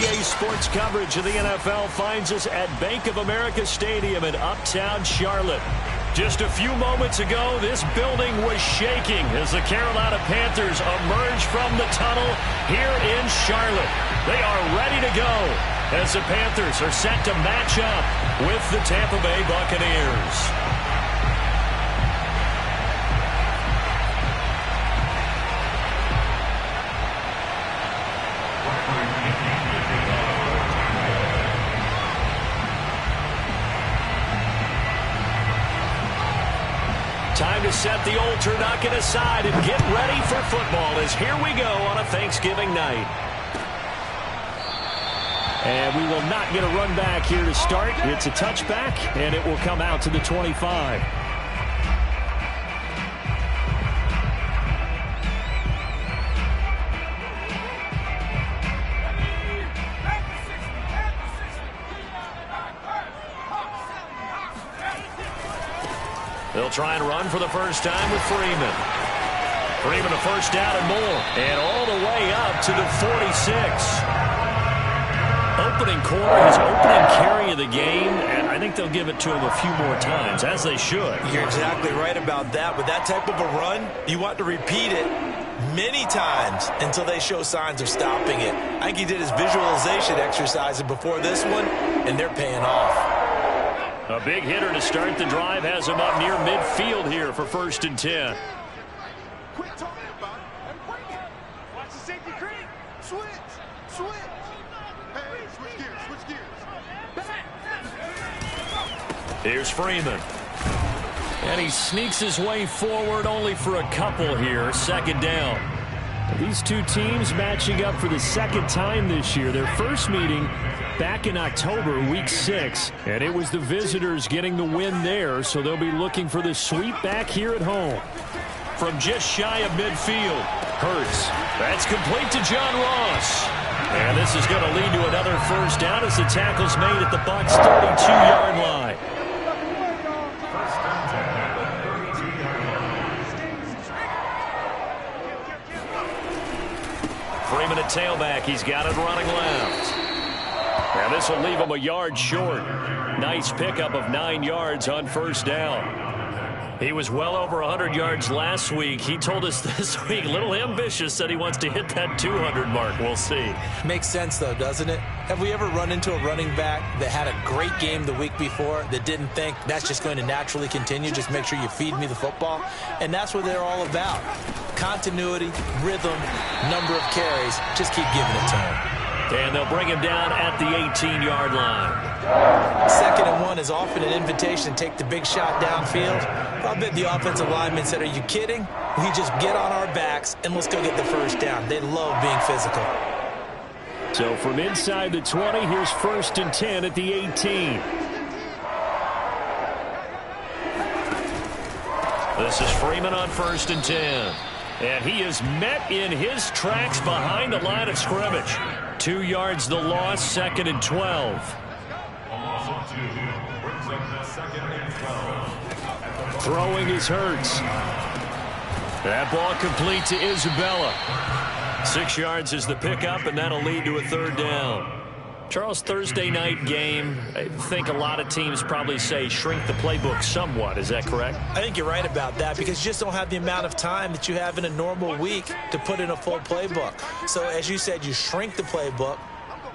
NBA sports coverage of the NFL finds us at Bank of America Stadium in Uptown Charlotte. Just a few moments ago, this building was shaking as the Carolina Panthers emerged from the tunnel here in Charlotte. They are ready to go as the Panthers are set to match up with the Tampa Bay Buccaneers. Time to set the old turducken aside and get ready for football as here we go on a Thanksgiving night. And we will not get a run back here to start. It's a touchback, and it will come out to the 25. They'll try and run for the first time with Freeman. Freeman a first down and more. And all the way up to the 46. Opening quarter, his opening carry of the game, and I think they'll give it to him a few more times, as they should. You're exactly right about that. With that type of a run, you want to repeat it many times until they show signs of stopping it. I think he did his visualization exercises before this one, and they're paying off. A big hitter to start the drive has him up near midfield here for 1st and 10. Quit talking about it and bring it. Watch the safety creep. Switch. Hey, switch gears. Here's Freeman. And he sneaks his way forward only for a couple here. 2nd down. These two teams matching up for the 2nd time this year. Their first meeting back in October, week 6, and it was the visitors getting the win there, so they'll be looking for the sweep back here at home. From just shy of midfield, Hurts. That's complete to John Ross. And this is going to lead to another first down as the tackle's made at the Bucs' 32-yard line. Freeman at tailback. He's got it running left. And this will leave him a yard short. Nice pickup of 9 yards on 1st down. He was well over 100 yards last week. He told us this week, a little ambitious, said he wants to hit that 200 mark. We'll see. Makes sense, though, doesn't it? Have we ever run into a running back that had a great game the week before that didn't think that's just going to naturally continue? Just make sure you feed me the football. And that's what they're all about. Continuity, rhythm, number of carries. Just keep giving it to him. And they'll bring him down at the 18-yard line. 2nd and 1 is often an invitation to take the big shot downfield. I bet the offensive lineman said, are you kidding? We just get on our backs and let's go get the first down. They love being physical. So from inside the 20, here's 1st and 10 at the 18. This is Freeman on 1st and 10. And he is met in his tracks behind the line of scrimmage. 2 yards the loss, 2nd and 12. Throwing is Hurts. That ball complete to Isabella. 6 yards is the pickup, and that'll lead to a 3rd down. Charles, Thursday night game, I think a lot of teams probably say shrink the playbook somewhat. Is that correct? I think you're right about that because you just don't have the amount of time that you have in a normal week to put in a full playbook. So as you said, you shrink the playbook,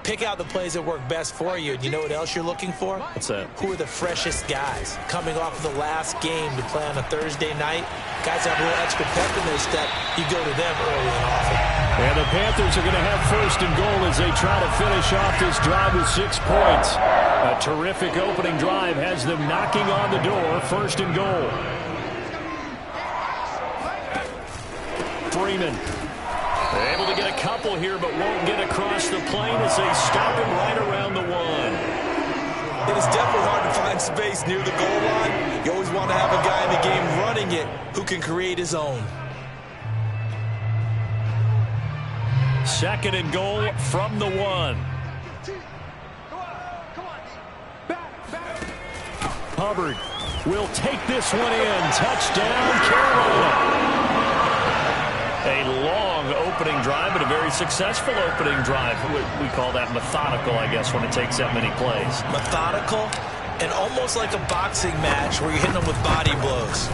pick out the plays that work best for you. And you know what else you're looking for? What's that? Who are the freshest guys coming off of the last game to play on a Thursday night? Guys have a little extra pep in their step. You go to them early and often. And the Panthers are going to have 1st and goal as they try to finish off this drive with 6 points. A terrific opening drive has them knocking on the door. 1st and goal. Freeman able to get a couple here, but won't get across the plane as they stop him right around the 1. It is definitely hard to find space near the goal line. You always want to have a guy in the game running it who can create his own. 2nd and goal from the 1. Hubbard will take this one in. Touchdown, Carolina. A long opening drive, but a very successful opening drive. We call that methodical, I guess, when it takes that many plays. Methodical and almost like a boxing match where you're hitting them with body blows.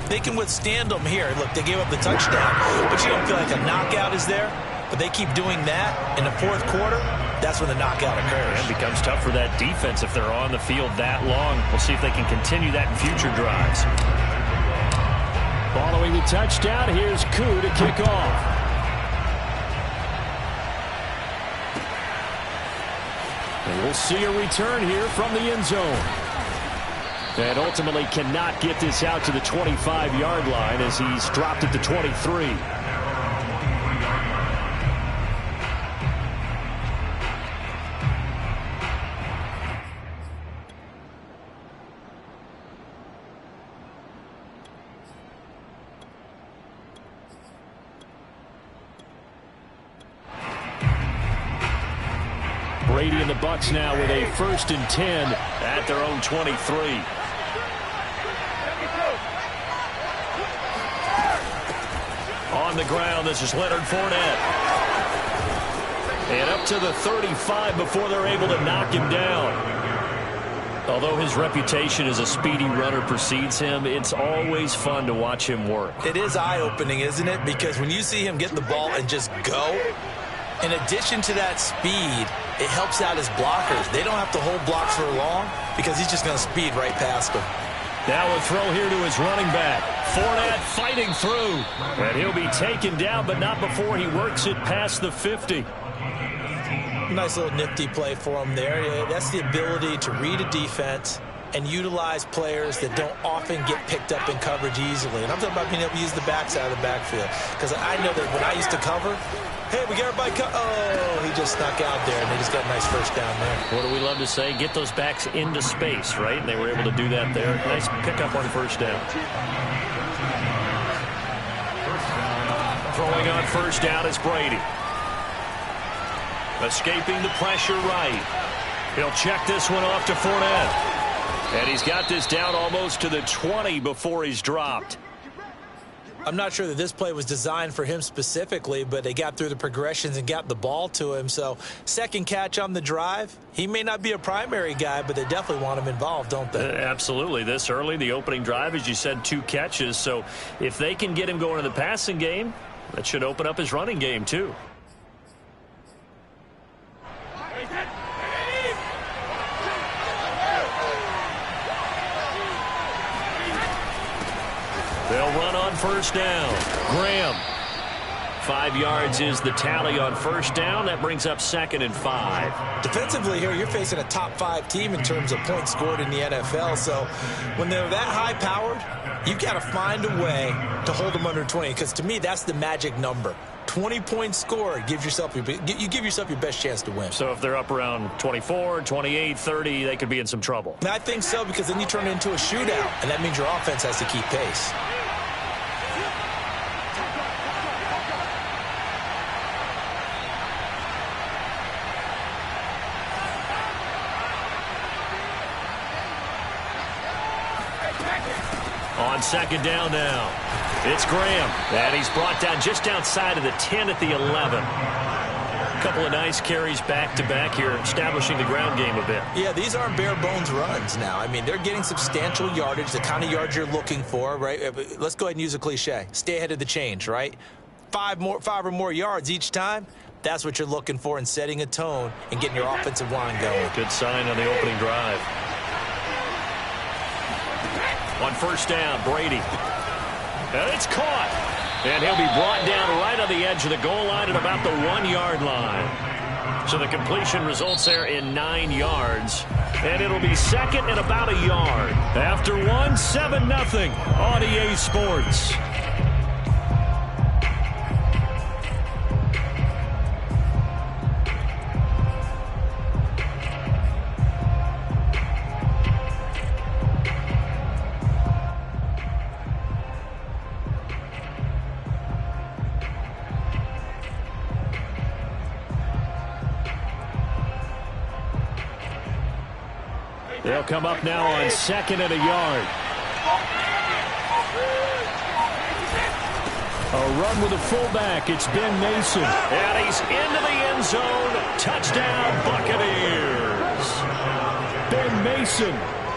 They can withstand them here. Look, they gave up the touchdown, but you don't feel like a knockout is there. But they keep doing that in the fourth quarter. That's when the knockout occurs. It becomes tough for that defense if they're on the field that long. We'll see if they can continue that in future drives. Following the touchdown, here's Koo to kick off. And we'll see a return here from the end zone. And ultimately cannot get this out to the 25-yard line as he's dropped at the 23. Brady and the Bucs now with a 1st and 10 at their own 23. On the ground, this is Leonard Fournette. And up to the 35 before they're able to knock him down. Although his reputation as a speedy runner precedes him, it's always fun to watch him work. It is eye-opening, isn't it? Because when you see him get the ball and just go, in addition to that speed, it helps out his blockers. They don't have to hold blocks for long because he's just going to speed right past them. Now a throw here to his running back. Fournette fighting through. And he'll be taken down, but not before he works it past the 50. Nice little nifty play for him there. Yeah, that's the ability to read a defense and utilize players that don't often get picked up in coverage easily. And I'm talking about being able to use the backside of the backfield. Because I know that when I used to cover, hey, we got everybody oh, he just snuck out there, and they just got a nice first down there. What do we love to say? Get those backs into space, right? And they were able to do that there. Nice pickup on first down. Throwing on first down is Brady. Escaping the pressure right. He'll check this one off to Fournette. And he's got this down almost to the 20 before he's dropped. I'm not sure that this play was designed for him specifically, but they got through the progressions and got the ball to him. So second catch on the drive. He may not be a primary guy, but they definitely want him involved, don't they? Absolutely. This early, the opening drive, as you said, 2 catches. So if they can get him going in the passing game, that should open up his running game too. They'll run on first down. Graham. 5 yards is the tally on first down. That brings up 2nd and 5. Defensively here, you're facing a top 5 team in terms of points scored in the NFL. So when they're that high-powered, you've got to find a way to hold them under 20. Because to me, that's the magic number. 20 points scored gives yourself you give yourself your best chance to win. So if they're up around 24, 28, 30, they could be in some trouble. And I think so, because then you turn it into a shootout, and that means your offense has to keep pace. On second down now, it's Graham, and he's brought down just outside of the 10 at the 11. A couple of nice carries back-to-back here, establishing the ground game a bit. Yeah, these aren't bare-bones runs now. I mean, they're getting substantial yardage, the kind of yards you're looking for, right? Let's go ahead and use a cliche. Stay ahead of the change, right? 5 or more yards each time. That's what you're looking for in setting a tone and getting your offensive line going. Good sign on the opening drive. On first down, Brady. And it's caught. And he'll be brought down right on the edge of the goal line at about the 1-yard line. So the completion results there in 9 yards. And it'll be second and about a yard. After 7-0 on EA Sports. They'll come up now on 2nd and a yard. A run with a fullback. It's Ben Mason. And he's into the end zone. Touchdown, Buccaneers. Ben Mason,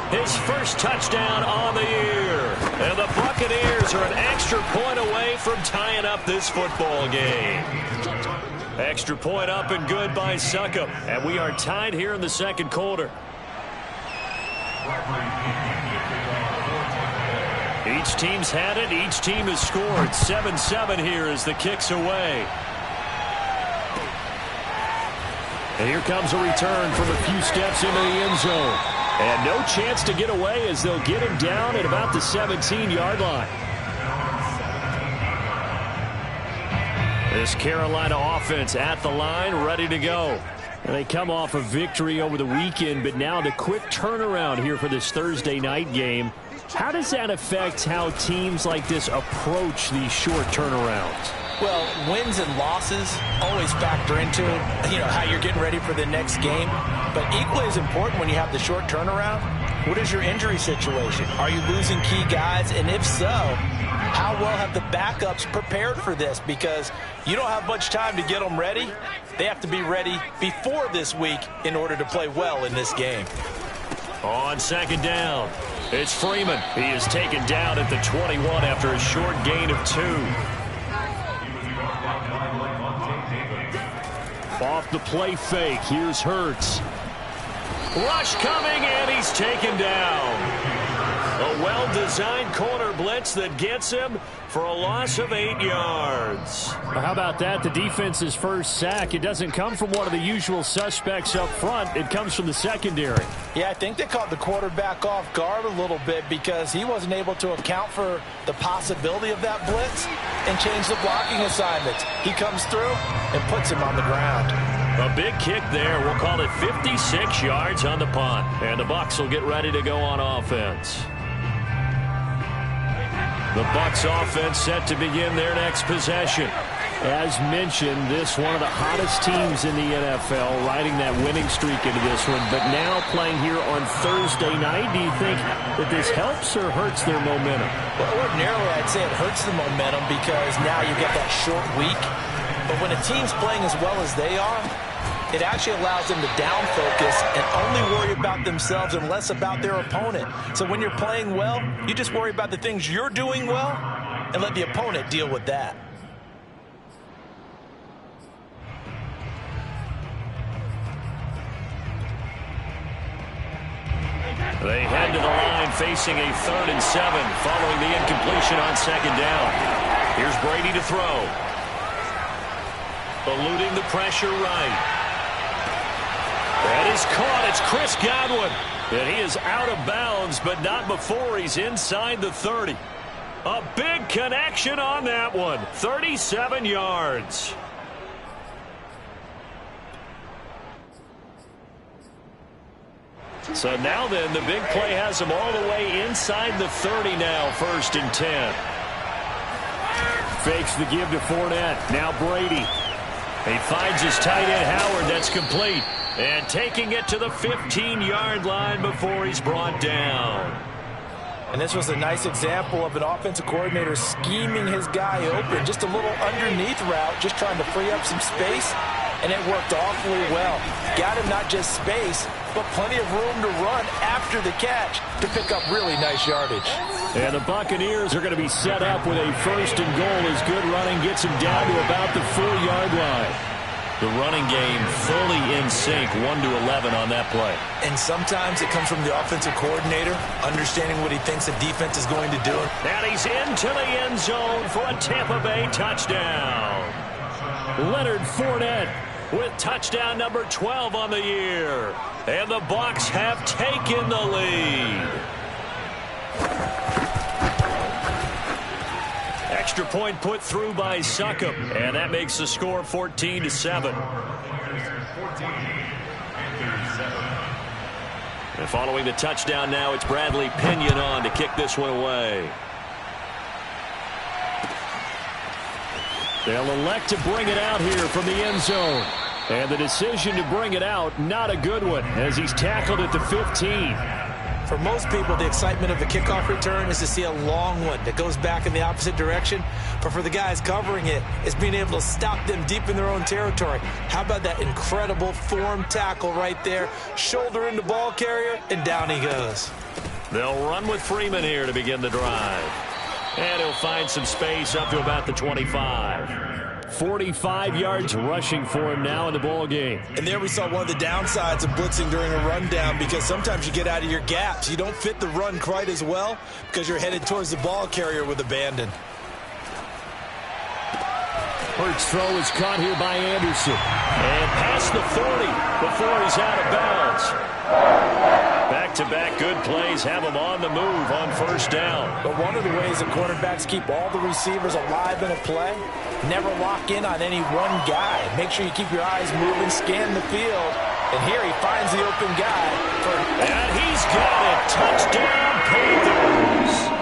his first touchdown on the year. And the Buccaneers are an extra point away from tying up this football game. Extra point up and good by Succop. And we are tied here in the second quarter. Each team's had it. Each team has scored. 7-7 here as the kick's away. And here comes a return from a few steps into the end zone. And no chance to get away as they'll get him down at about the 17-yard line. This Carolina offense at the line, ready to go. And they come off a victory over the weekend, but now the quick turnaround here for this Thursday night game. How does that affect how teams like this approach these short turnarounds? Well, wins and losses always factor into, how you're getting ready for the next game. But equally as important when you have the short turnaround, what is your injury situation? Are you losing key guys? And if so, how well have the backups prepared for this? Because you don't have much time to get them ready. They have to be ready before this week in order to play well in this game. On second down, it's Freeman. He is taken down at the 21 after a short gain of 2. Off the play fake, here's Hurts. Rush coming, and he's taken down. A well-designed corner blitz that gets him for a loss of 8 yards. How about that? The defense's first sack. It doesn't come from one of the usual suspects up front. It comes from the secondary. Yeah, I think they caught the quarterback off guard a little bit because he wasn't able to account for the possibility of that blitz and change the blocking assignments. He comes through and puts him on the ground. A big kick there. We'll call it 56 yards on the punt. And the Bucs will get ready to go on offense. The Bucs offense set to begin their next possession. As mentioned, this one of the hottest teams in the NFL, riding that winning streak into this one, but now playing here on Thursday night. Do you think that this helps or hurts their momentum? Well, ordinarily, I'd say it hurts the momentum because now you get that short week. But when a team's playing as well as they are, it actually allows them to down focus and only worry about themselves and less about their opponent. So when you're playing well, you just worry about the things you're doing well and let the opponent deal with that. They head to the line facing a 3rd and 7 following the incompletion on second down. Here's Brady to throw. Eluding the pressure right. That is caught. It's Chris Godwin. And he is out of bounds, but not before he's inside the 30. A big connection on that one. 37 yards. So now then, the big play has him all the way inside the 30 now, 1st and 10. Fakes the give to Fournette. Now Brady. He finds his tight end Howard. That's complete. And taking it to the 15-yard line before he's brought down. And this was a nice example of an offensive coordinator scheming his guy open. Just a little underneath route, just trying to free up some space. And it worked awfully well. Got him not just space, but plenty of room to run after the catch to pick up really nice yardage. And the Buccaneers are going to be set up with a 1st and goal as good running gets him down to about the 4-yard line. The running game fully in sync, 1-11 on that play. And sometimes it comes from the offensive coordinator, understanding what he thinks the defense is going to do. And he's into the end zone for a Tampa Bay touchdown. Leonard Fournette with touchdown number 12 on the year. And the Bucs have taken the lead. Extra point put through by Succop, and that makes the score 14-7. And following the touchdown now, it's Bradley Pinion on to kick this one away. They'll elect to bring it out here from the end zone. And the decision to bring it out, not a good one, as he's tackled at the 15. For most people, the excitement of a kickoff return is to see a long one that goes back in the opposite direction. But for the guys covering it, it's being able to stop them deep in their own territory. How about that incredible form tackle right there? Shoulder into ball carrier, and down he goes. They'll run with Freeman here to begin the drive. And he'll find some space up to about the 25. 45 yards rushing for him now in the ball game. And there we saw one of the downsides of blitzing during a rundown, because sometimes you get out of your gaps. You don't fit the run quite as well because you're headed towards the ball carrier with abandon. First throw is caught here by Anderson. And past the 40 before he's out of bounds. Back-to-back good plays have him on the move on first down. But one of the ways that quarterbacks keep all the receivers alive in a play, never lock in on any one guy. Make sure you keep your eyes moving, scan the field. And here he finds the open guy. And he's got it. Touchdown, Panthers.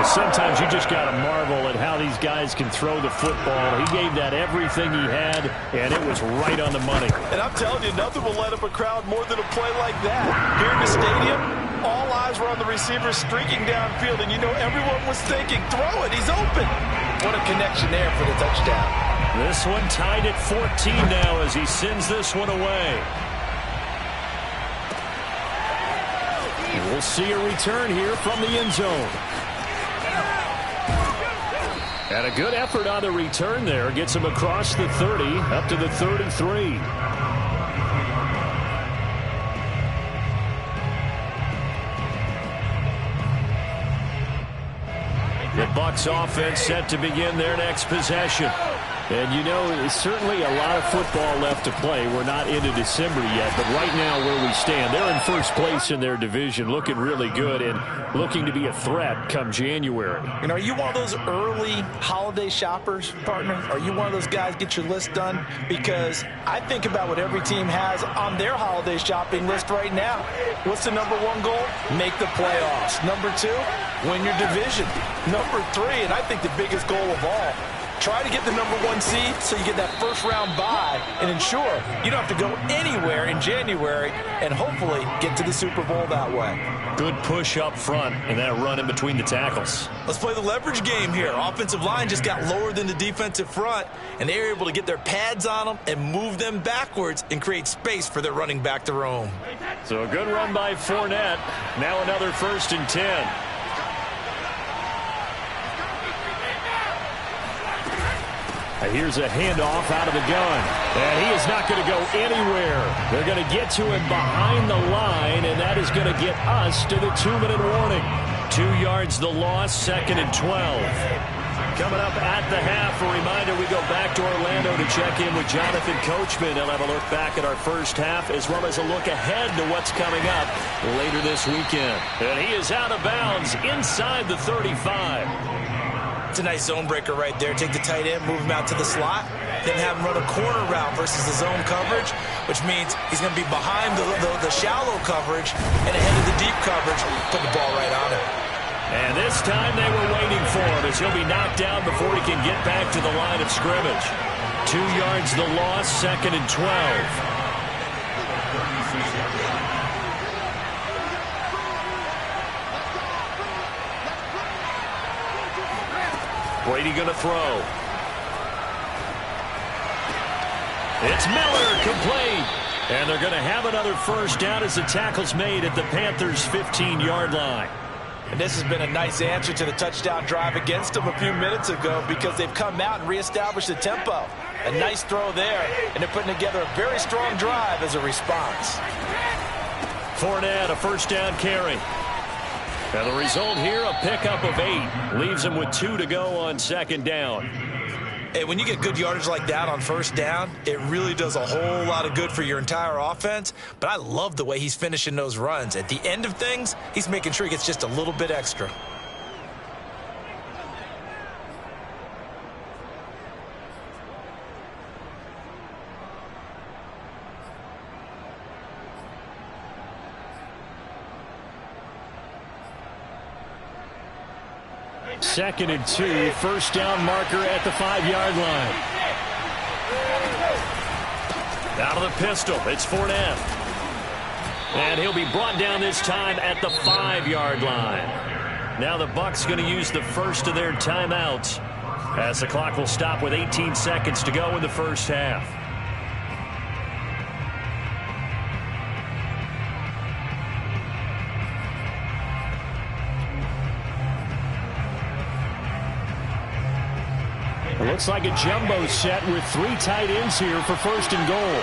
Sometimes you just got to marvel at how these guys can throw the football. He gave that everything he had, and it was right on the money. And I'm telling you, nothing will light up a crowd more than a play like that. Here in the stadium, all eyes were on the receiver streaking downfield, and you know everyone was thinking, throw it, he's open. What a connection there for the touchdown. This one tied at 14 now as he sends this one away. We'll see a return here from the end zone. And a good effort on the return there. Gets him across the 30, up to the 33. The Bucs offense set to begin their next possession. And, you know, there's certainly a lot of football left to play. We're not into December yet, but right now where we stand, they're in first place in their division, looking really good and looking to be a threat come January. You know, are you one of those early holiday shoppers, partner? Are you one of those guys get your list done? Because I think about what every team has on their holiday shopping list right now. What's the number one goal? Make the playoffs. Number two, win your division. Number three, and I think the biggest goal of all, try to get the number one seed so you get that first round bye and ensure you don't have to go anywhere in January and hopefully get to the Super Bowl that way. Good push up front and that run in between the tackles. Let's play the leverage game here. Offensive line just got lower than the defensive front, and they were able to get their pads on them and move them backwards and create space for their running back to roam. So a good run by Fournette. Now another 1st and 10. Here's a handoff out of the gun. And he is not going to go anywhere. They're going to get to him behind the line, and that is going to get us to the 2-minute warning. 2 yards the loss, 2nd and 12. Coming up at the half, a reminder we go back to Orlando to check in with Jonathan Coachman. He'll have a look back at our first half as well as a look ahead to what's coming up later this weekend. And he is out of bounds inside the 35. It's a nice zone breaker right there. Take the tight end, move him out to the slot, then have him run a corner route versus the zone coverage, which means he's going to be behind the shallow coverage and ahead of the deep coverage. Put the ball right on him. And this time they were waiting for him as he'll be knocked down before he can get back to the line of scrimmage. 2 yards the loss, 2nd and 12. Brady going to throw. It's Miller, complete. And they're going to have another first down as the tackle's made at the Panthers' 15-yard line. And this has been a nice answer to the touchdown drive against them a few minutes ago because they've come out and reestablished the tempo. A nice throw there, and they're putting together a very strong drive as a response. Fournette, a first down carry. And the result here, a pickup of 8. Leaves him with 2 to go on 2nd down. Hey, when you get good yardage like that on first down, it really does a whole lot of good for your entire offense. But I love the way he's finishing those runs. At the end of things, he's making sure he gets just a little bit extra. Second and 2, first down marker at the 5-yard line. Out of the pistol, it's Fournette. And he'll be brought down this time at the 5-yard line. Now the Bucs going to use the first of their timeouts, as the clock will stop with 18 seconds to go in the first half. It looks like a jumbo set with 3 tight ends here for first and goal.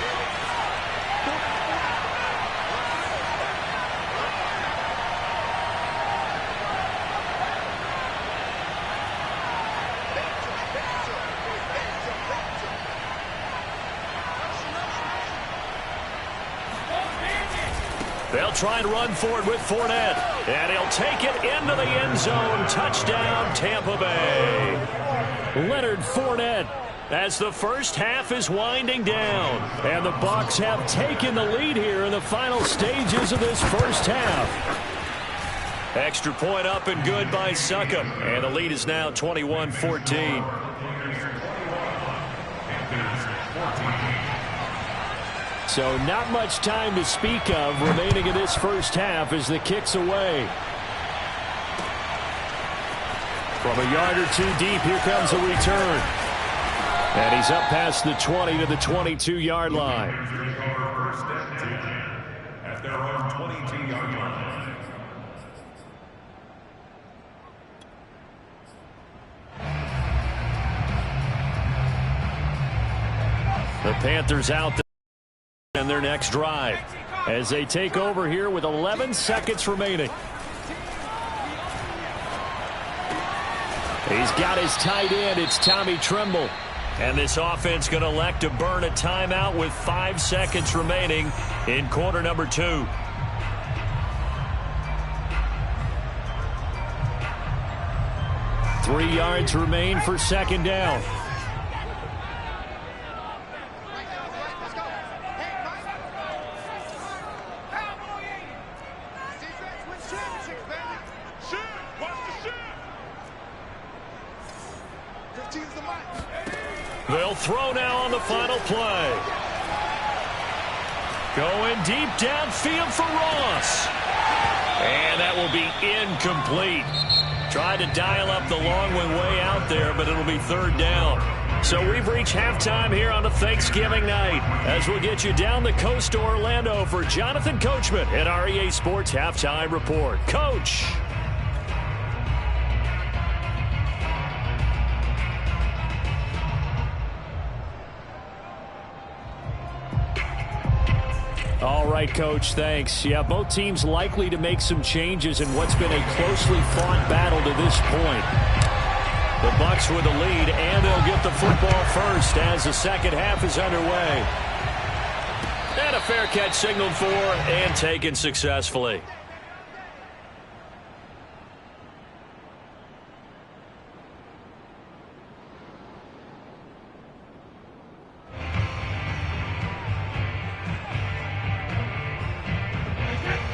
They'll try and run for it with Fournette. And he'll take it into the end zone. Touchdown, Tampa Bay. Leonard Fournette, as the first half is winding down. And the Bucs have taken the lead here in the final stages of this first half. Extra point up and good by Succop. And the lead is now 21-14. So not much time to speak of remaining in this first half as the kick's away. From a yard or two deep, here comes a return. And he's up past the 20 to the 22-yard line. First and 10 at their own 22-yard line. The Panthers out there in their next drive as they take over here with 11 seconds remaining. He's got his tight end. It's Tommy Tremble. And this offense going to elect to burn a timeout with 5 seconds remaining in quarter number 2. Three yards remain for second down. They'll throw now on the final play. Going deep downfield for Ross. And that will be incomplete. Tried to dial up the long one way out there, but it'll be third down. So we've reached halftime here on a Thanksgiving night as we'll get you down the coast to Orlando for Jonathan Coachman at our EA Sports Halftime Report. Coach. All right, Coach, thanks. Yeah, both teams likely to make some changes in what's been a closely fought battle to this point. The Bucs with the lead, and they'll get the football first as the second half is underway. And a fair catch signaled for and taken successfully.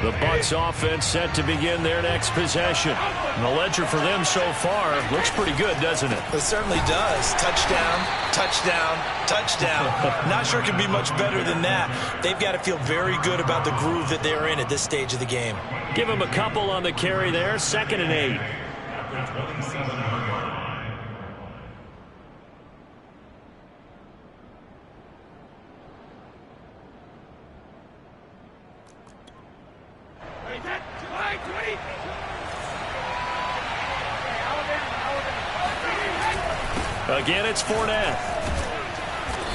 The Bucs offense set to begin their next possession. And the ledger for them so far looks pretty good, doesn't it? It certainly does. Touchdown, touchdown, touchdown. Not sure it can be much better than that. They've got to feel very good about the groove that they're in at this stage of the game. Give them a couple on the carry there. 2nd and 8. Again, it's Fournette.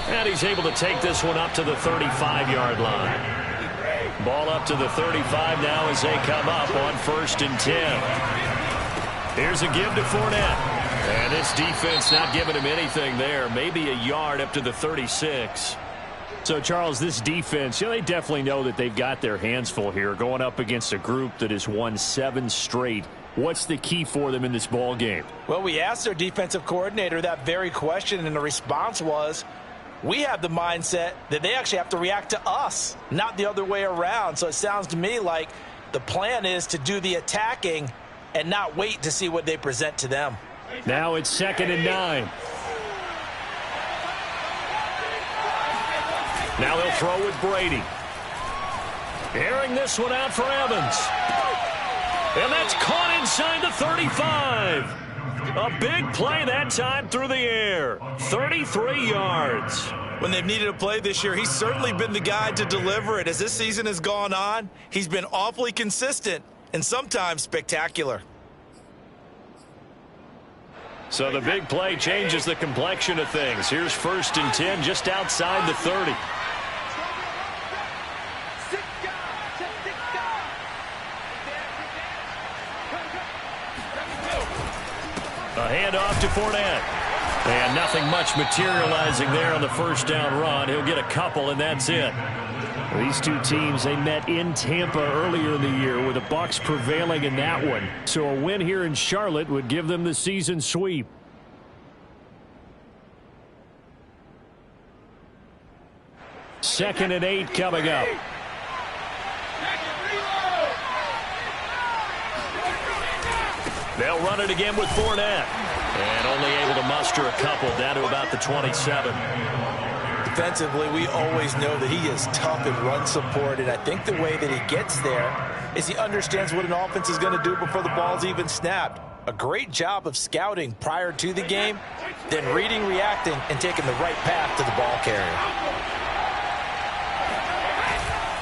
And he's able to take this one up to the 35-yard line. Ball up to the 35 now as they come up on 1st and 10. Here's a give to Fournette. And this defense not giving him anything there. Maybe a yard up to the 36. So, Charles, this defense, they definitely know that they've got their hands full here going up against a group that has won 7 straight. What's the key for them in this ball game? Well, we asked their defensive coordinator that very question, and the response was, we have the mindset that they actually have to react to us, not the other way around. So it sounds to me like the plan is to do the attacking and not wait to see what they present to them. Now it's 2nd and 9. Now they'll throw with Brady. Airing this one out for Evans. And that's caught inside the 35. A big play that time through the air. 33 yards. When they've needed a play this year, he's certainly been the guy to deliver it. As this season has gone on, he's been awfully consistent and sometimes spectacular. So the big play changes the complexion of things. Here's 1st and 10 just outside the 30. A handoff to Fournette. And nothing much materializing there on the first down run. He'll get a couple, and that's it. These two teams, they met in Tampa earlier in the year with the Bucs prevailing in that one. So a win here in Charlotte would give them the season sweep. Second and 8 coming up. They'll run it again with Fournette. And only able to muster a couple down to about the 27. Defensively, we always know that he is tough in run support, and I think the way that he gets there is he understands what an offense is going to do before the ball's even snapped. A great job of scouting prior to the game, then reading, reacting, and taking the right path to the ball carrier.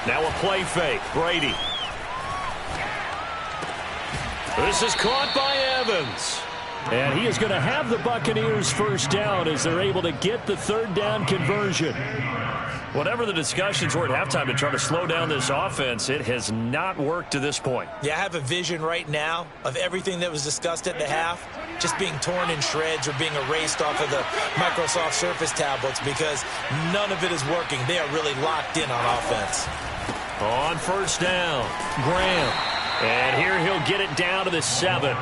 Now a play fake. Brady. This is caught by Evans. And he is going to have the Buccaneers first down as they're able to get the 3rd down conversion. Whatever the discussions were at halftime to try to slow down this offense, it has not worked to this point. Yeah, I have a vision right now of everything that was discussed at the half just being torn in shreds or being erased off of the Microsoft Surface tablets because none of it is working. They are really locked in on offense. On first down, Graham. And here he'll get it down to the 7.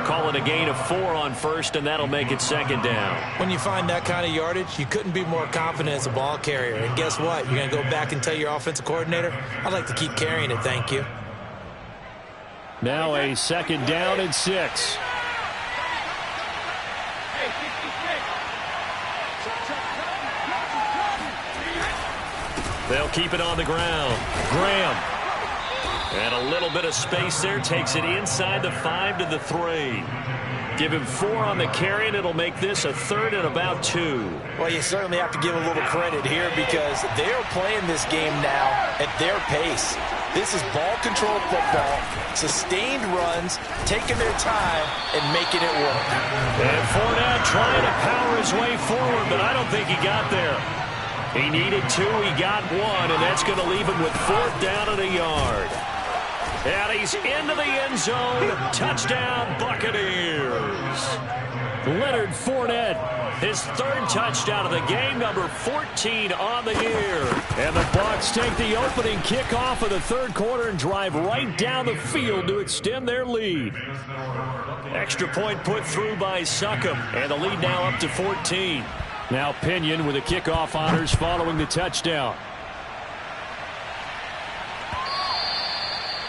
Call it a gain of 4 on first, and that'll make it 2nd down. When you find that kind of yardage, you couldn't be more confident as a ball carrier. And guess what? You're going to go back and tell your offensive coordinator, I'd like to keep carrying it, thank you. Now a 2nd down and 6. They'll keep it on the ground. Graham. And a little bit of space there. Takes it inside the 5 to the 3. Give him 4 on the carry, and it'll make this a 3rd and about 2. Well, you certainly have to give a little credit here because they are playing this game now at their pace. This is ball control football, sustained runs, taking their time, and making it work. And Fournette trying to power his way forward, but I don't think he got there. He needed 2, he got 1, and that's going to leave him with 4th down and a yard. And he's into the end zone. Touchdown, Buccaneers. Leonard Fournette, his 3rd touchdown of the game, number 14 on the year. And the Bucs take the opening kickoff of the 3rd quarter and drive right down the field to extend their lead. Extra point put through by Succop, and the lead now up to 14. Now Pinion with the kickoff honors following the touchdown.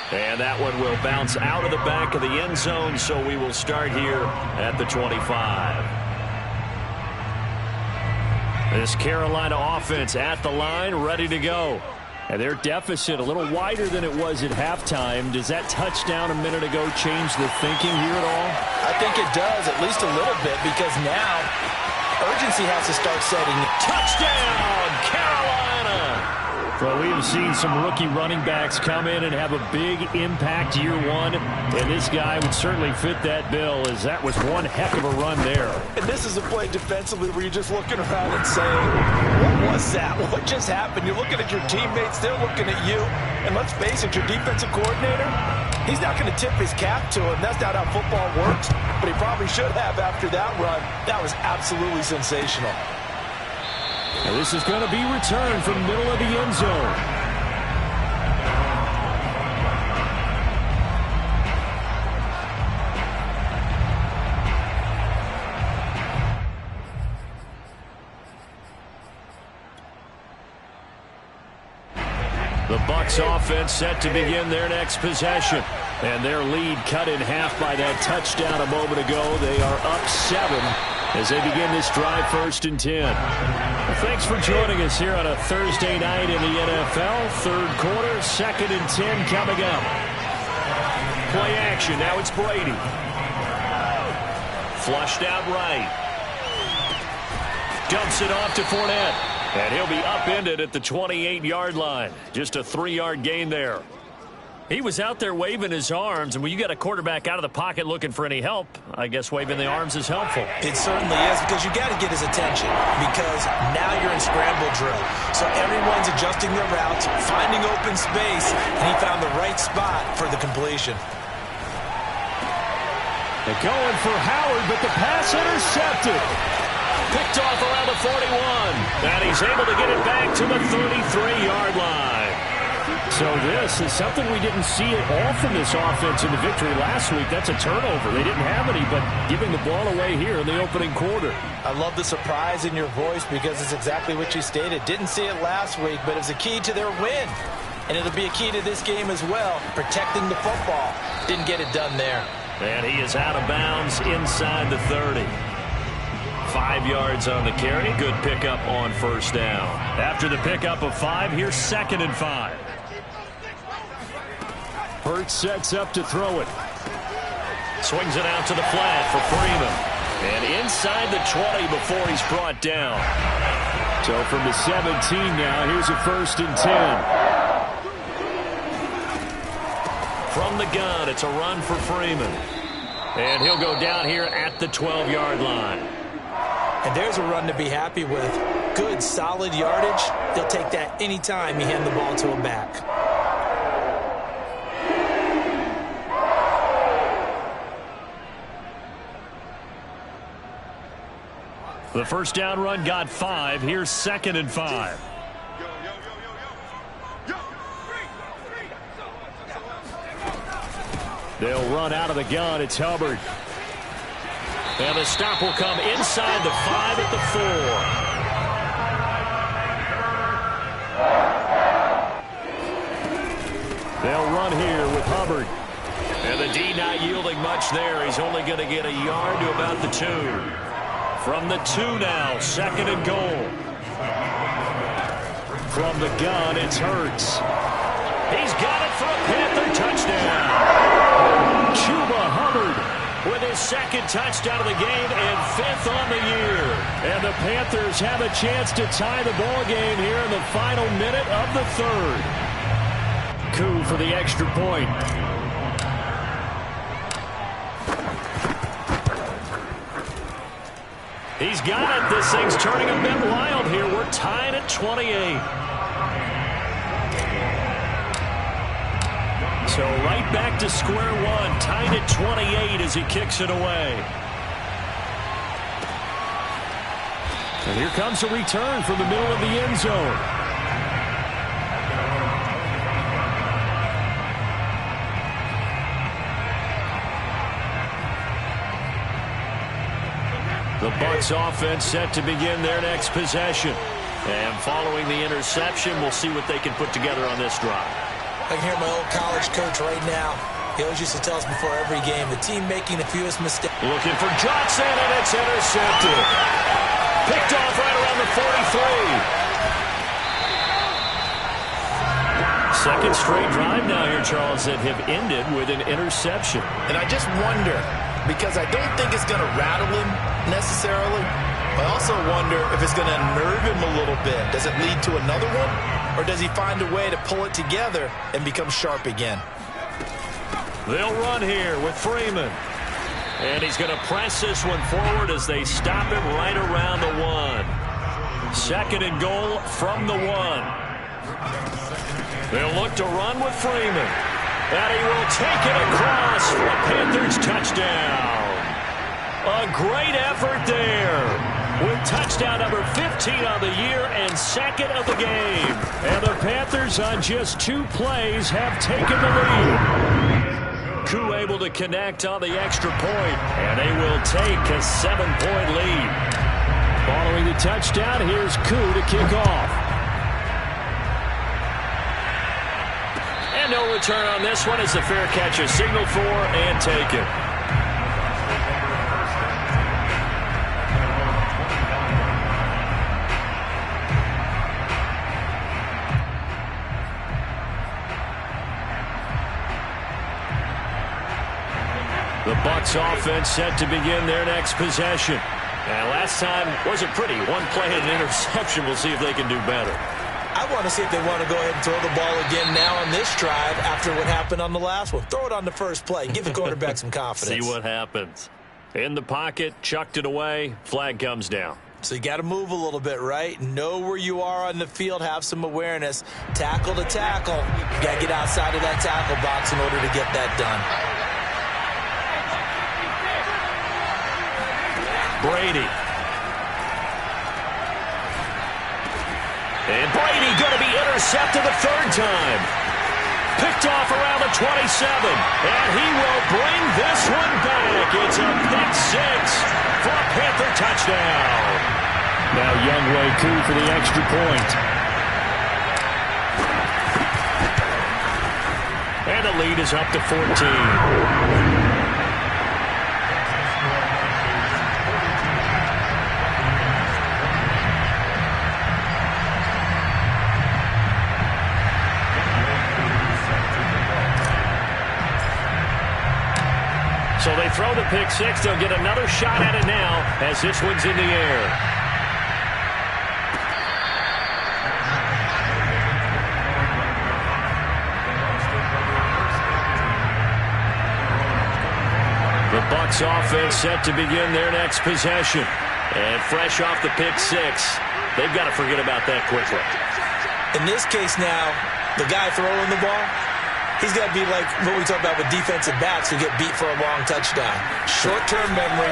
And that one will bounce out of the back of the end zone, so we will start here at the 25. This Carolina offense at the line, ready to go. And their deficit a little wider than it was at halftime. Does that touchdown a minute ago change the thinking here at all? I think it does, at least a little bit, because now urgency has to start setting. Touchdown, Carolina! Well, we have seen some rookie running backs come in and have a big impact year 1, and this guy would certainly fit that bill, as that was one heck of a run there. And this is a play defensively where you're just looking around and saying, what was that? What just happened? You're looking at your teammates, they're looking at you, and let's face it, your defensive coordinator, he's not going to tip his cap to him. That's not how football works, but he probably should have after that run. That was absolutely sensational. And this is going to be returned from the middle of the end zone. The Bucs offense set to begin their next possession. And their lead cut in half by that touchdown a moment ago. They are up 7 as they begin this drive 1st and 10. Well, thanks for joining us here on a Thursday night in the NFL. Third quarter, 2nd and 10 coming up. Play action. Now it's Brady. Flushed out right. Dumps it off to Fournette. And he'll be upended at the 28-yard line. Just a 3-yard gain there. He was out there waving his arms, and when you got a quarterback out of the pocket looking for any help, I guess waving the arms is helpful. It certainly is, because you got to get his attention, because now you're in scramble drill. So everyone's adjusting their routes, finding open space, and he found the right spot for the completion. They're going for Howard, but the pass intercepted. Picked off around the 41, and he's able to get it back to the 33-yard line. So this is something we didn't see at all from this offense in the victory last week. That's a turnover. They didn't have any, but giving the ball away here in the opening quarter. I love the surprise in your voice, because it's exactly what you stated. Didn't see it last week, but it was a key to their win. And it'll be a key to this game as well, protecting the football. Didn't get it done there. And he is out of bounds inside the 30. 5 yards on the carry. Good pickup on 1st down. After the pickup of 5, here's 2nd and 5. Hurts sets up to throw it. Swings it out to the flat for Freeman. And inside the 20 before he's brought down. So from the 17 now, here's a 1st and 10. From the gun, it's a run for Freeman. And he'll go down here at the 12-yard line. And there's a run to be happy with. Good, solid yardage. They'll take that anytime you hand the ball to a back. The 1st down run got 5. Here's 2nd and 5. They'll run out of the gun. It's Hubbard. And the stop will come inside the 5 at the 4. They'll run here with Hubbard. And the D not yielding much there. He's only going to get a yard to about the 2. From the 2 now, 2nd and goal. From the gun, it's Hurts. He's got it for a Panther touchdown. Chuba Hubbard with his 2nd touchdown of the game and 5th on the year. And the Panthers have a chance to tie the ball game here in the final minute of the 3rd. Coup for the extra point. He's got it. This thing's turning a bit wild here. We're tied at 28. So right back to square one. Tied at 28 as he kicks it away. And here comes a return from the middle of the end zone. The Bucs offense set to begin their next possession. And following the interception, we'll see what they can put together on this drive. I can hear my old college coach right now. He always used to tell us before every game, the team making the fewest mistakes. Looking for Johnson, and it's intercepted. Picked off right around the 43. Second straight drive now here, Charles, that have ended with an interception. And I just wonder, because I don't think it's going to rattle him necessarily. I also wonder if it's going to unnerve him a little bit. Does it lead to another one? Or does he find a way to pull it together and become sharp again? They'll run here with Freeman. And he's going to press this one forward as they stop him right around the 1. 2nd and goal from the 1. They'll look to run with Freeman. And he will take it across for a Panthers touchdown. A great effort there. With touchdown number 15 on the year and 2nd of the game. And the Panthers on just 2 plays have taken the lead. Koo able to connect on the extra point. And they will take a 7-point lead. Following the touchdown, here's Koo to kick off. And no return on this one as the fair catch is signaled for and taken. The Bucs offense set to begin their next possession. And last time wasn't pretty. One play and an interception. We'll see if they can do better. I want to see if they want to go ahead and throw the ball again now on this drive after what happened on the last one. Throw it on the first play. Give the quarterback some confidence. See what happens. In the pocket, chucked it away. Flag comes down. So you got to move a little bit, right? Know where you are on the field. Have some awareness. Tackle to tackle. You got to get outside of that tackle box in order to get that done. Brady. And Brady going to be intercepted the third time. Picked off around the 27. And he will bring this one back. It's a pick six for a Panther touchdown. Now Youngway coup for the extra point. And the lead is up to 14. So they throw the pick six. They'll get another shot at it now as this one's in the air. The Bucs offense set to begin their next possession. And fresh off the pick six, they've got to forget about that quickly. In this case now, the guy throwing the ball, he's got to be like what we talk about with defensive backs who get beat for a long touchdown. Short-term memory,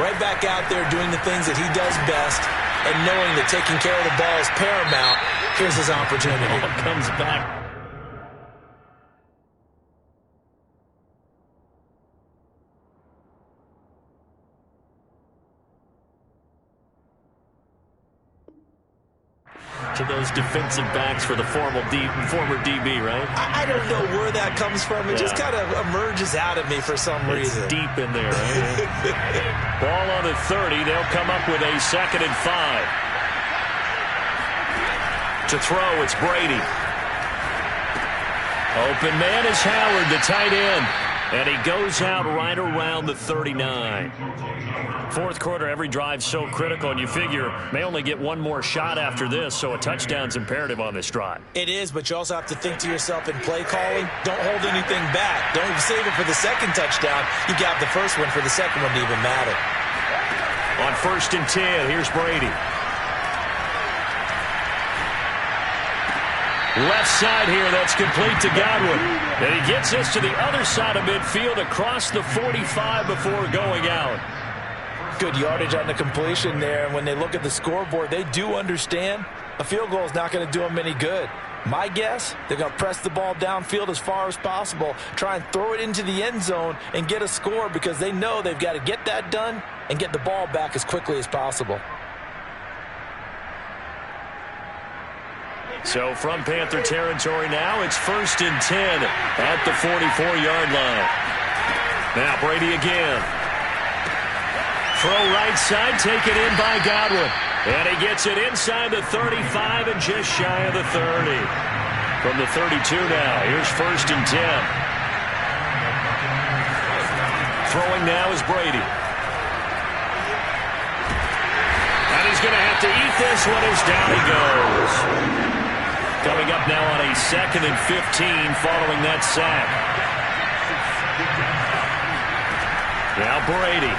right back out there doing the things that he does best, and knowing that taking care of the ball is paramount. Here's his opportunity. Ball comes back. To those defensive backs for the former DB, right? I don't know where that comes from. It just kind of emerges out of me for some reason. It's deep in there, right? Ball on the 30. They'll come up with a 2nd and 5. To throw, it's Brady. Open man is Howard, the tight end. And he goes out right around the 39. Fourth quarter, every drive so critical, and you figure may only get one more shot after this, so a touchdown's imperative on this drive. It is, but you also have to think to yourself in play calling, don't hold anything back. Don't save it for the second touchdown. You got the first one for the second one to even matter. On 1st and 10, here's Brady. Left side here, that's complete to Godwin. And he gets this to the other side of midfield across the 45 before going out. Good yardage on the completion there. And when they look at the scoreboard, they do understand a field goal is not going to do them any good. My guess, they're going to press the ball downfield as far as possible, try and throw it into the end zone and get a score because they know they've got to get that done and get the ball back as quickly as possible. So from Panther territory now, it's 1st and 10 at the 44-yard line. Now Brady again. Throw right side, taken in by Godwin. And he gets it inside the 35 and just shy of the 30. From the 32 now, here's 1st and 10. Throwing now is Brady. And he's going to have to eat this one as down he goes. Coming up now on a 2nd and 15 following that sack. Now Brady.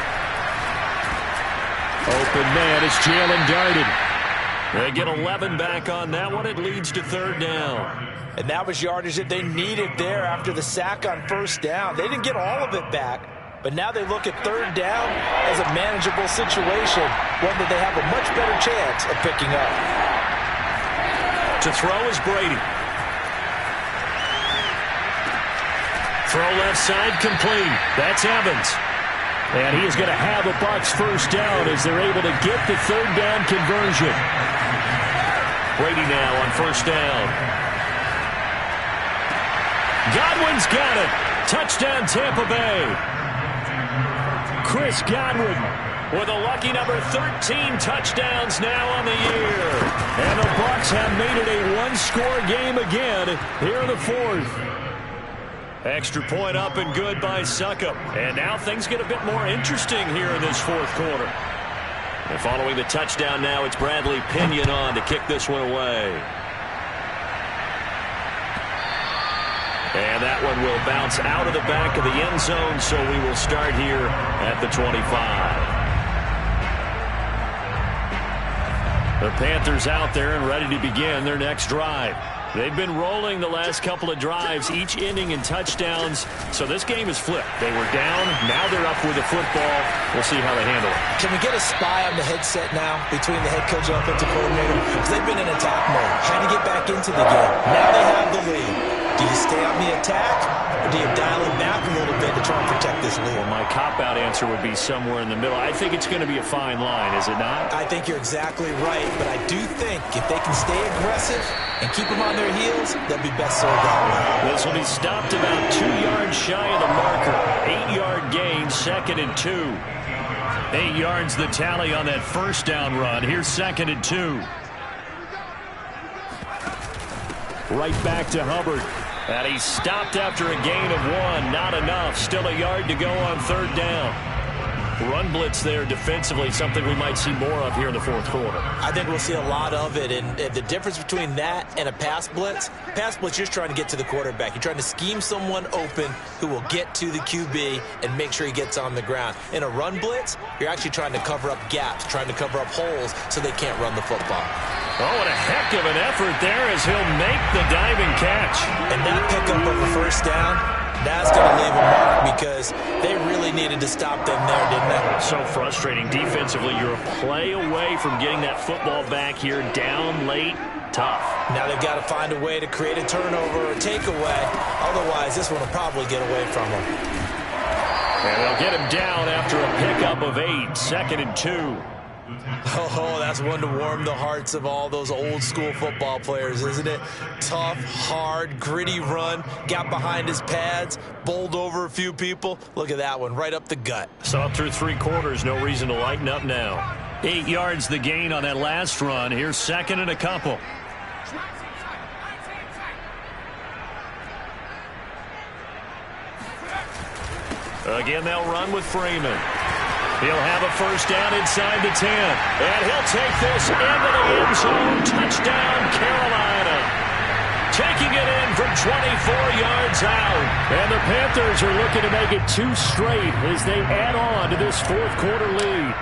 Open man is Jalen Darden. They get 11 back on that one. It leads to 3rd down. And that was yardage that they needed there after the sack on 1st down. They didn't get all of it back, but now they look at 3rd down as a manageable situation, one that they have a much better chance of picking up. To throw is Brady. Throw left side complete. That's Evans. And he is going to have a Bucs 1st down as they're able to get the 3rd down conversion. Brady now on 1st down. Godwin's got it. Touchdown Tampa Bay. Chris Godwin with a lucky number 13 touchdowns now on the year. And the Bucs have made it a one-score game again here in the 4th. Extra point up and good by Succop. And now things get a bit more interesting here in this fourth quarter. And following the touchdown now, it's Bradley Pinion on to kick this one away. And that one will bounce out of the back of the end zone, so we will start here at the 25. The Panthers out there and ready to begin their next drive. They've been rolling the last couple of drives, each ending in touchdowns, so this game is flipped. They were down, now they're up with the football. We'll see how they handle it. Can we get a spy on the headset now between the head coach and offensive coordinator? Because they've been in attack mode, trying to get back into the game. Now they have the lead. Do you stay on the attack, or do you dial it back a little bit to try and protect this lead? Well, my cop-out answer would be somewhere in the middle. I think it's going to be a fine line, is it not? I think you're exactly right, but I do think if they can stay aggressive and keep them on their heels, they'll be best served that way. This will be stopped about 2 yards shy of the marker. 8-yard gain, 2nd and 2. 8 yards the tally on that first down run. Here's 2nd and 2. Right back to Hubbard. And he's stopped after a gain of 1. Not enough. Still a yard to go on 3rd down. Run blitz there defensively, something we might see more of here in the fourth quarter. I think we'll see a lot of it, and the difference between that and a pass blitz, you're just trying to get to the quarterback. You're trying to scheme someone open who will get to the QB and make sure he gets on the ground. In a run blitz, you're actually trying to cover up gaps, trying to cover up holes so they can't run the football. Oh, and a heck of an effort there as he'll make the diving catch. And that pickup of a first down, that's going to leave a mark because they really needed to stop them there, didn't they? So frustrating. Defensively, you're a play away from getting that football back here. Down late, tough. Now they've got to find a way to create a turnover or takeaway. Otherwise, this one will probably get away from them. And they'll get him down after a pickup of 8. 2nd and 2. Oh, that's one to warm the hearts of all those old-school football players, isn't it? Tough, hard, gritty run, got behind his pads, bowled over a few people. Look at that one, right up the gut. Saw through 3 quarters, no reason to lighten up now. 8 yards the gain on that last run. Here's 2nd and a couple. Again, they'll run with Freeman. He'll have a first down inside the 10. And he'll take this into the end zone. Touchdown, Carolina. Taking it in from 24 yards out. And the Panthers are looking to make it 2 straight as they add on to this fourth quarter lead.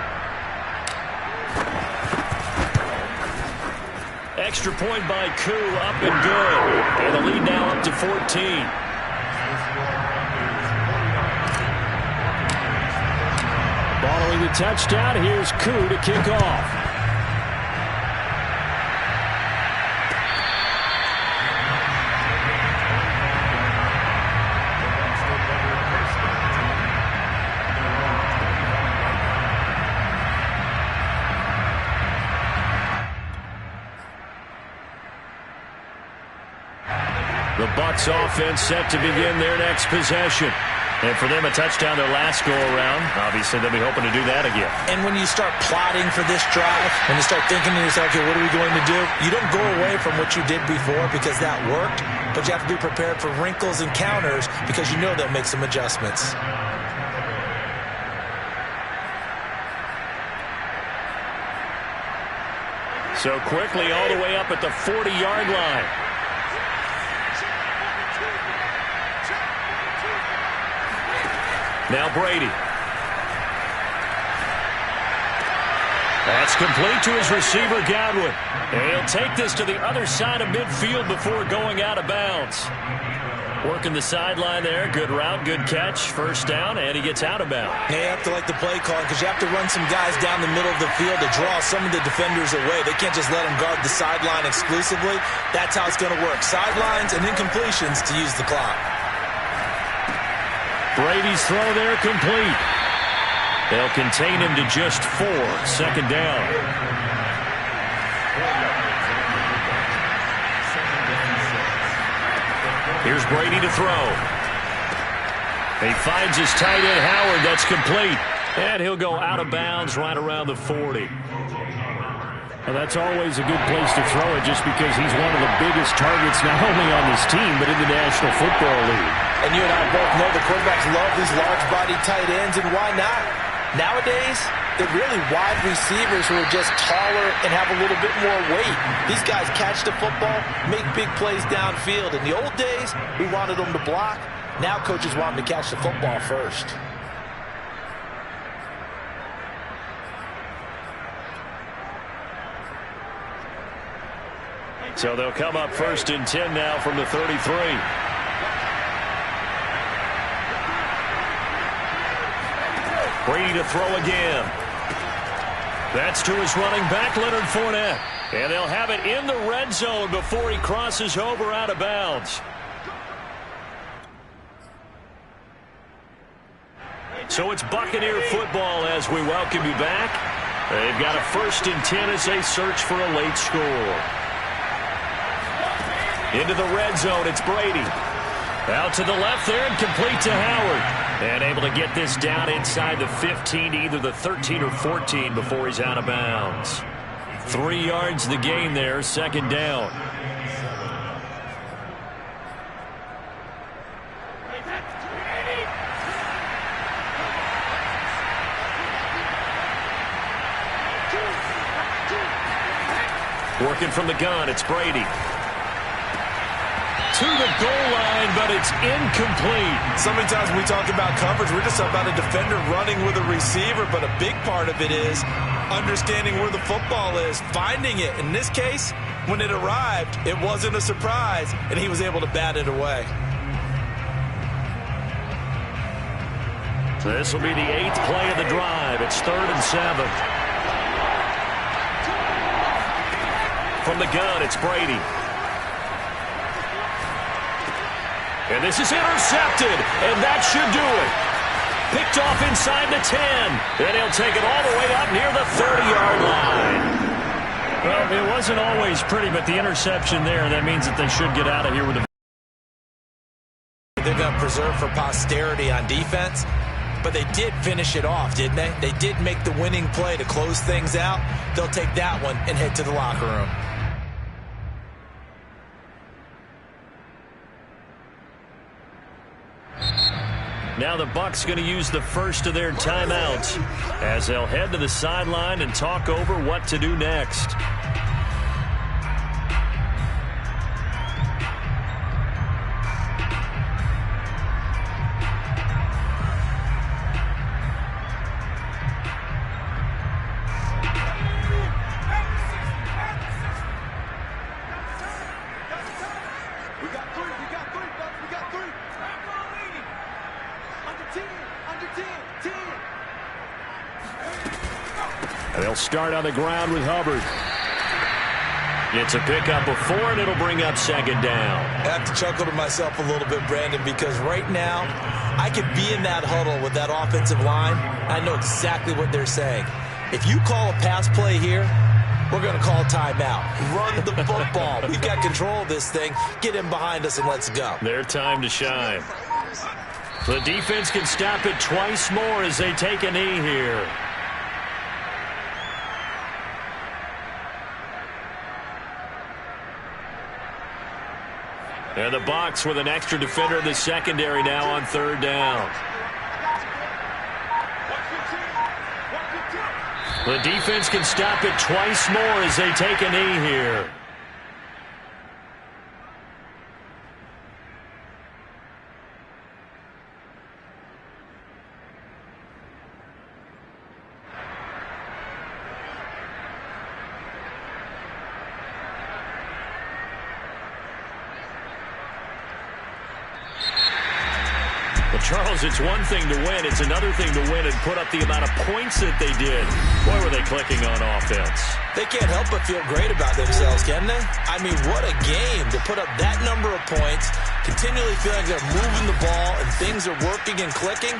Extra point by Koo, up and good. And the lead now up to 14. Following the touchdown, here's Koo to kick off. The Bucs offense set to begin their next possession. And for them, a touchdown their last go-around. Obviously, they'll be hoping to do that again. And when you start plotting for this drive, when you start thinking to yourself, okay, what are we going to do? You don't go away from what you did before because that worked, but you have to be prepared for wrinkles and counters because you know they'll make some adjustments. So quickly all the way up at the 40-yard line. Now Brady. That's complete to his receiver, Godwin. And he'll take this to the other side of midfield before going out of bounds. Working the sideline there. Good route, good catch. First down, and he gets out of bounds. Yeah, you have to like the play call because you have to run some guys down the middle of the field to draw some of the defenders away. They can't just let them guard the sideline exclusively. That's how it's going to work. Sidelines and incompletions to use the clock. Brady's throw there complete. They'll contain him to just 4. Second down. Here's Brady to throw. He finds his tight end, Howard. That's complete. And he'll go out of bounds right around the 40. Well, that's always a good place to throw it just because he's one of the biggest targets not only on this team but in the National Football League. And you and I both know the quarterbacks love these large-bodied tight ends, and why not? Nowadays, they're really wide receivers who are just taller and have a little bit more weight. These guys catch the football, make big plays downfield. In the old days, we wanted them to block. Now coaches want them to catch the football first. So they'll come up 1st and 10 now from the 33. Brady to throw again. That's to his running back, Leonard Fournette. And they'll have it in the red zone before he crosses over out of bounds. So it's Buccaneer football as we welcome you back. They've got a 1st and 10 as they search for a late score. Into the red zone, it's Brady. Out to the left there and complete to Howard. And able to get this down inside the 15, either the 13 or 14 before he's out of bounds. 3 yards the gain there, 2nd down. Working from the gun, it's Brady. To the goal line, but it's incomplete. So many times when we talk about coverage, we're just about a defender running with a receiver, but a big part of it is understanding where the football is, finding it. In this case, when it arrived, it wasn't a surprise, and he was able to bat it away. This will be the 8th play of the drive. It's 3rd and 7. From the gun, it's Brady. And this is intercepted, and that should do it. Picked off inside the 10, and he'll take it all the way up near the 30-yard line. Well, it wasn't always pretty, but the interception there, that means that they should get out of here with a... They're going to preserve for posterity on defense, but they did finish it off, didn't they? They did make the winning play to close things out. They'll take that one and head to the locker room. Now the Bucs going to use the first of their timeouts as they'll head to the sideline and talk over what to do next. They'll start on the ground with Hubbard. It's a pickup of 4, and it'll bring up 2nd down. I have to chuckle to myself a little bit, Brandon, because right now I could be in that huddle with that offensive line. I know exactly what they're saying. If you call a pass play here, we're going to call timeout. Run the football. We've got control of this thing. Get in behind us and let's go. Their time to shine. The defense can stop it twice more as they take a knee here. And the Bucs with an extra defender in the secondary now on 3rd down. The defense can stop it twice more as they take a knee here. Charles, it's one thing to win. It's another thing to win and put up the amount of points that they did. Boy, were they clicking on offense. They can't help but feel great about themselves, can they? I mean, what a game to put up that number of points, continually feeling like they're moving the ball and things are working and clicking.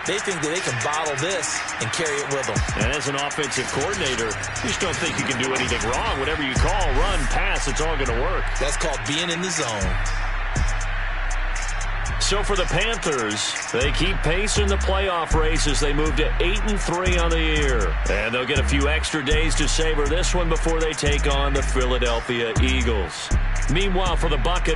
They think that they can bottle this and carry it with them. And as an offensive coordinator, you just don't think you can do anything wrong. Whatever you call, run, pass, it's all going to work. That's called being in the zone. So for the Panthers, they keep pace in the playoff race as they move to 8-3 on the year. And they'll get a few extra days to savor this one before they take on the Philadelphia Eagles. Meanwhile, for the Buccaneers,